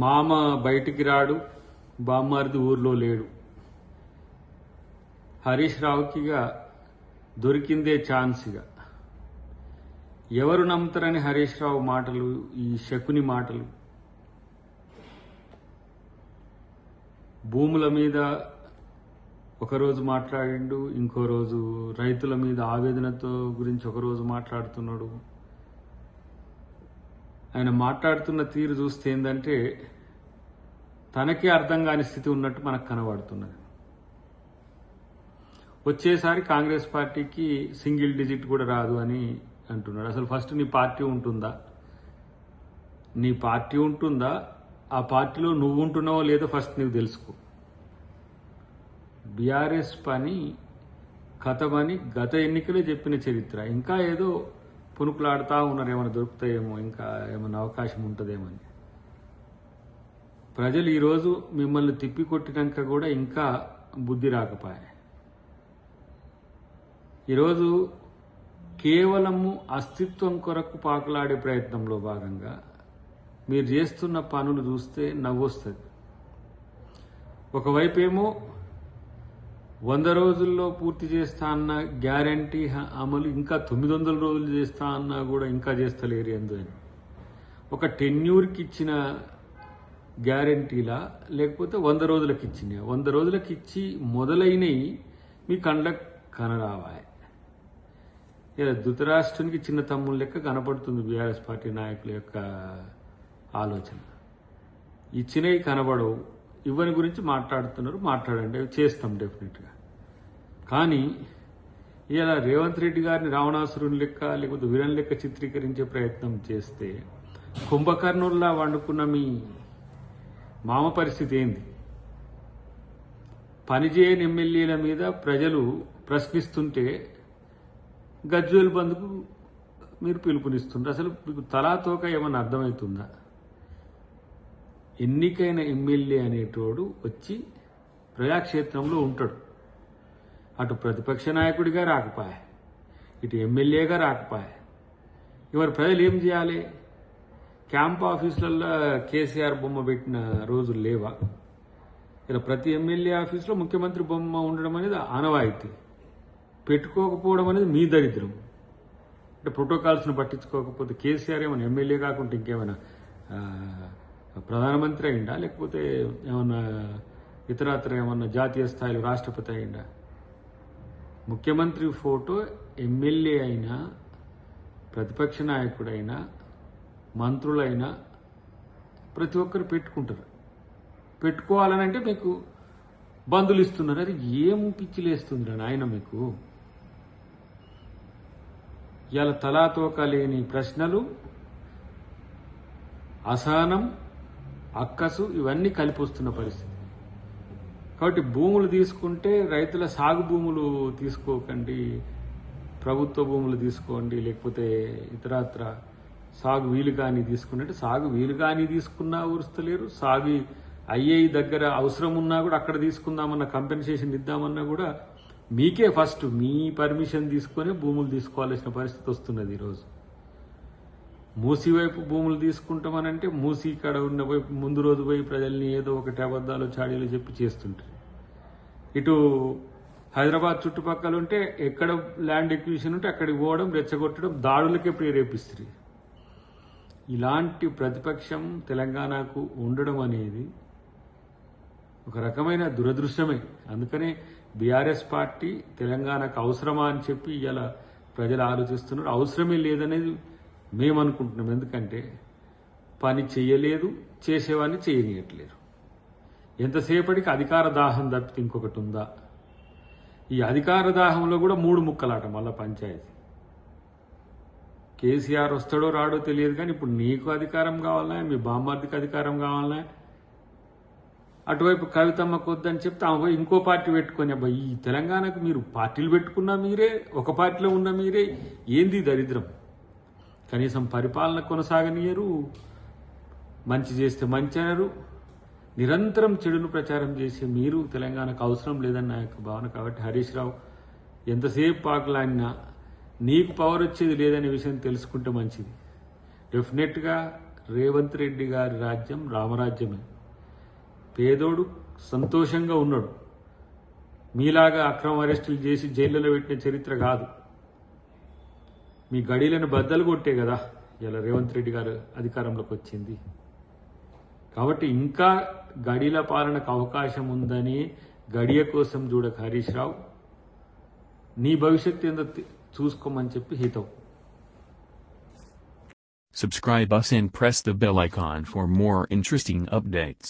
మామ బయటికి రాడు, బామ్మారిది ఊర్లో లేడు. హరీష్ రావుకి దొరికిందే ఛాన్స్. ఎవరు నమ్ముతారని హరీష్ రావు మాటలు, ఈ శకుని మాటలు. భూముల మీద ఒకరోజు మాట్లాడిండు, ఇంకో రోజు రైతుల మీద ఆవేదనతో గురించి ఒకరోజు మాట్లాడుతున్నాడు. ఆయన మాట్లాడుతున్న తీరు చూస్తే ఏంటంటే తనకే అర్థం కాని స్థితి ఉన్నట్టు మనకు కనబడుతున్నది. వచ్చేసారి కాంగ్రెస్ పార్టీకి సింగిల్ డిజిట్ కూడా రాదు అని అంటున్నాడు. అసలు ఫస్ట్ నీ పార్టీ ఉంటుందా? నీ పార్టీ ఉంటుందా? ఆ పార్టీలో నువ్వు ఉంటున్నావో లేదో ఫస్ట్ నీవు తెలుసుకో. బీఆర్ఎస్ పని కథమని గత ఎన్నికలే చెప్పిన చరిత్ర. ఇంకా ఏదో పునుకులాడుతూ ఉన్నారు, ఏమైనా దొరుకుతాయేమో, ఇంకా ఏమైనా అవకాశం ఉంటుందేమని. ప్రజలు ఈరోజు మిమ్మల్ని తిప్పికొట్టినాక కూడా ఇంకా బుద్ధి రాకపోయే. ఈరోజు కేవలము అస్తిత్వం కొరకు పాకులాడే ప్రయత్నంలో భాగంగా మీరు చేస్తున్న పనులు చూస్తే నవ్వొస్తుంది. ఒకవైపేమో 100 రోజుల్లో పూర్తి చేస్తా అన్న గ్యారంటీ అమలు ఇంకా 900 రోజులు చేస్తా అన్నా కూడా ఇంకా చేస్తలేరు ఎందుకని. ఒక టెన్యూర్కి ఇచ్చిన గ్యారంటీలా లేకపోతే 100 రోజులకు ఇచ్చినాయి? 100 రోజులకు ఇచ్చి మొదలైనవి మీ కండ్లకు కనరావాయి. ఇలా ధృతరాష్ట్రానికి చిన్న తమ్ముళ్ళ లెక్క కనపడుతుంది బీఆర్ఎస్ పార్టీ నాయకుల యొక్క ఆలోచన. ఇచ్చినవి కనబడవు, ఇవని గురించి మాట్లాడుతున్నారు. మాట్లాడండి, అవి చేస్తాం డెఫినెట్గా. కానీ ఇలా రేవంత్ రెడ్డి గారిని రావణాసురుని లెక్క లేకపోతే వీరన్ లెక్క చిత్రీకరించే ప్రయత్నం చేస్తే కుంభకర్ణుల్లా వండుకున్న మీ మామ పరిస్థితి ఏంది? పనిచేయని ఎమ్మెల్యేల మీద ప్రజలు ప్రశ్నిస్తుంటే గజ్వేల్ బంద్కు మీరు పిలుపునిస్తుంటారు. అసలు మీకు తలాతోక ఏమన్నా అర్థమవుతుందా? ఎన్నికైన ఎమ్మెల్యే అనేటోడు వచ్చి ప్రజాక్షేత్రంలో ఉంటాడు. అటు ప్రతిపక్ష నాయకుడిగా రాకపోయా, ఇటు ఎమ్మెల్యేగా రాకపోయా. ఇవాళ ప్రజలు ఏం చేయాలి? క్యాంప్ ఆఫీసులలో కేసీఆర్ బొమ్మ పెట్టిన రోజులు లేవా? ఇలా ప్రతి ఎమ్మెల్యే ఆఫీసులో ముఖ్యమంత్రి బొమ్మ ఉండడం అనేది ఆనవాయితీ. పెట్టుకోకపోవడం అనేది మీ దరిద్రం. అంటే ప్రోటోకాల్స్ను పట్టించుకోకపోతే కేసీఆర్ ఏమైనా ఎమ్మెల్యే కాకుండా ఇంకేమైనా ప్రధానమంత్రి అయిందా? లేకపోతే ఏమన్నా ఇతరత్ర ఏమన్నా జాతీయ స్థాయిలో రాష్ట్రపతి అయిందా? ముఖ్యమంత్రి ఫోటో ఎమ్మెల్యే అయినా, ప్రతిపక్ష నాయకుడైనా, మంత్రులైనా ప్రతి ఒక్కరు పెట్టుకుంటారు. పెట్టుకోవాలనంటే మీకు బంధులు ఇస్తున్నారు. అది ఏం పిచ్చిలేస్తుంది నాయన మీకు? ఇలా తలాతోక లేని ప్రశ్నలు, అసహనం, అక్కసు ఇవన్నీ కలిపి వస్తున్న పరిస్థితి. కాబట్టి భూములు తీసుకుంటే రైతుల సాగు భూములు తీసుకోకండి, ప్రభుత్వ భూములు తీసుకోండి, లేకపోతే ఇతరత్ర సాగు వీలు కానీ తీసుకుంటే సాగు వీలు కానీ తీసుకున్నా ఊరుస్తలేరు. సాగు అయ్యే దగ్గర అవసరం ఉన్నా కూడా అక్కడ తీసుకుందామన్న కంపెన్సేషన్ ఇద్దామన్నా కూడా మీకే ఫస్ట్ మీ పర్మిషన్ తీసుకొని భూములు తీసుకోవాల్సిన పరిస్థితి వస్తున్నది. ఈరోజు మూసీ వైపు భూములు తీసుకుంటామనంటే మూసీ కాడ ఉన్న వైపు ముందు రోజు పోయి ప్రజల్ని ఏదో ఒకటి అబద్ధాలు చాడీలు చెప్పి చేస్తుంటారు. ఇటు హైదరాబాద్ చుట్టుపక్కల ఉంటే ఎక్కడ ల్యాండ్ ఎక్విజిషన్ ఉంటే అక్కడికి పోవడం, రెచ్చగొట్టడం, దాడులకే ప్రేరేపిస్తుంది. ఇలాంటి ప్రతిపక్షం తెలంగాణకు ఉండడం అనేది ఒక రకమైన దురదృష్టమే. అందుకనే బీఆర్ఎస్ పార్టీ తెలంగాణకు అవసరమా అని చెప్పి ఇలా ప్రజలు ఆలోచిస్తున్నారు. అవసరమే లేదనేది మేము అనుకుంటున్నాం. ఎందుకంటే పని చేయలేదు, చేసేవాడిని చేయనీయట్లేరు. ఎంతసేపటికి అధికార దాహం తప్పితే ఇంకొకటి ఉందా? ఈ అధికార దాహంలో కూడా 3 ముక్కలాట. మళ్ళా పంచాయతీ కేసీఆర్ వస్తాడో రాడో తెలియదు, కానీ ఇప్పుడు నీకు అధికారం కావాలన్నా, మీ బామ్మార్దికి అధికారం కావాలన్నా, అటువైపు కవితమ్మకు వద్దని చెప్తే ఆమె పోయి ఇంకో పార్టీ పెట్టుకొని, అబ్బా ఈ తెలంగాణకు మీరు పార్టీలు పెట్టుకున్నా మీరే, ఒక పార్టీలో ఉన్న మీరే, ఏంది దరిద్రం? కనీసం పరిపాలన కొనసాగనీయరు, మంచి చేస్తే మంచి అనరు, నిరంతరం చెడును ప్రచారం చేసే మీరు తెలంగాణకు అవసరం లేదన్న నా యొక్క భావన. కాబట్టి హరీష్ రావు ఎంతసేపు పాకులాడినా నీకు పవర్ వచ్చేది లేదనే విషయం తెలుసుకుంటే మంచిది. డెఫినెట్గా రేవంత్ రెడ్డి గారి రాజ్యం రామరాజ్యమే. పేదోడు సంతోషంగా ఉన్నాడు. మీలాగా అక్రమ అరెస్టులు చేసి జైళ్ళలో పెట్టిన చరిత్ర కాదు. మీ గడిలను బద్దలు కొట్టే కదా ఇలా రేవంత్ రెడ్డి గారు అధికారంలోకి వచ్చింది. కాబట్టి ఇంకా గడిల పాలనకు అవకాశం ఉందని గడియ కోసం చూడక హరీష్ రావు, నీ భవిష్యత్తు ఏందో చూసుకోమని చెప్పి హితవు. Subscribe us and press the bell icon for more interesting updates.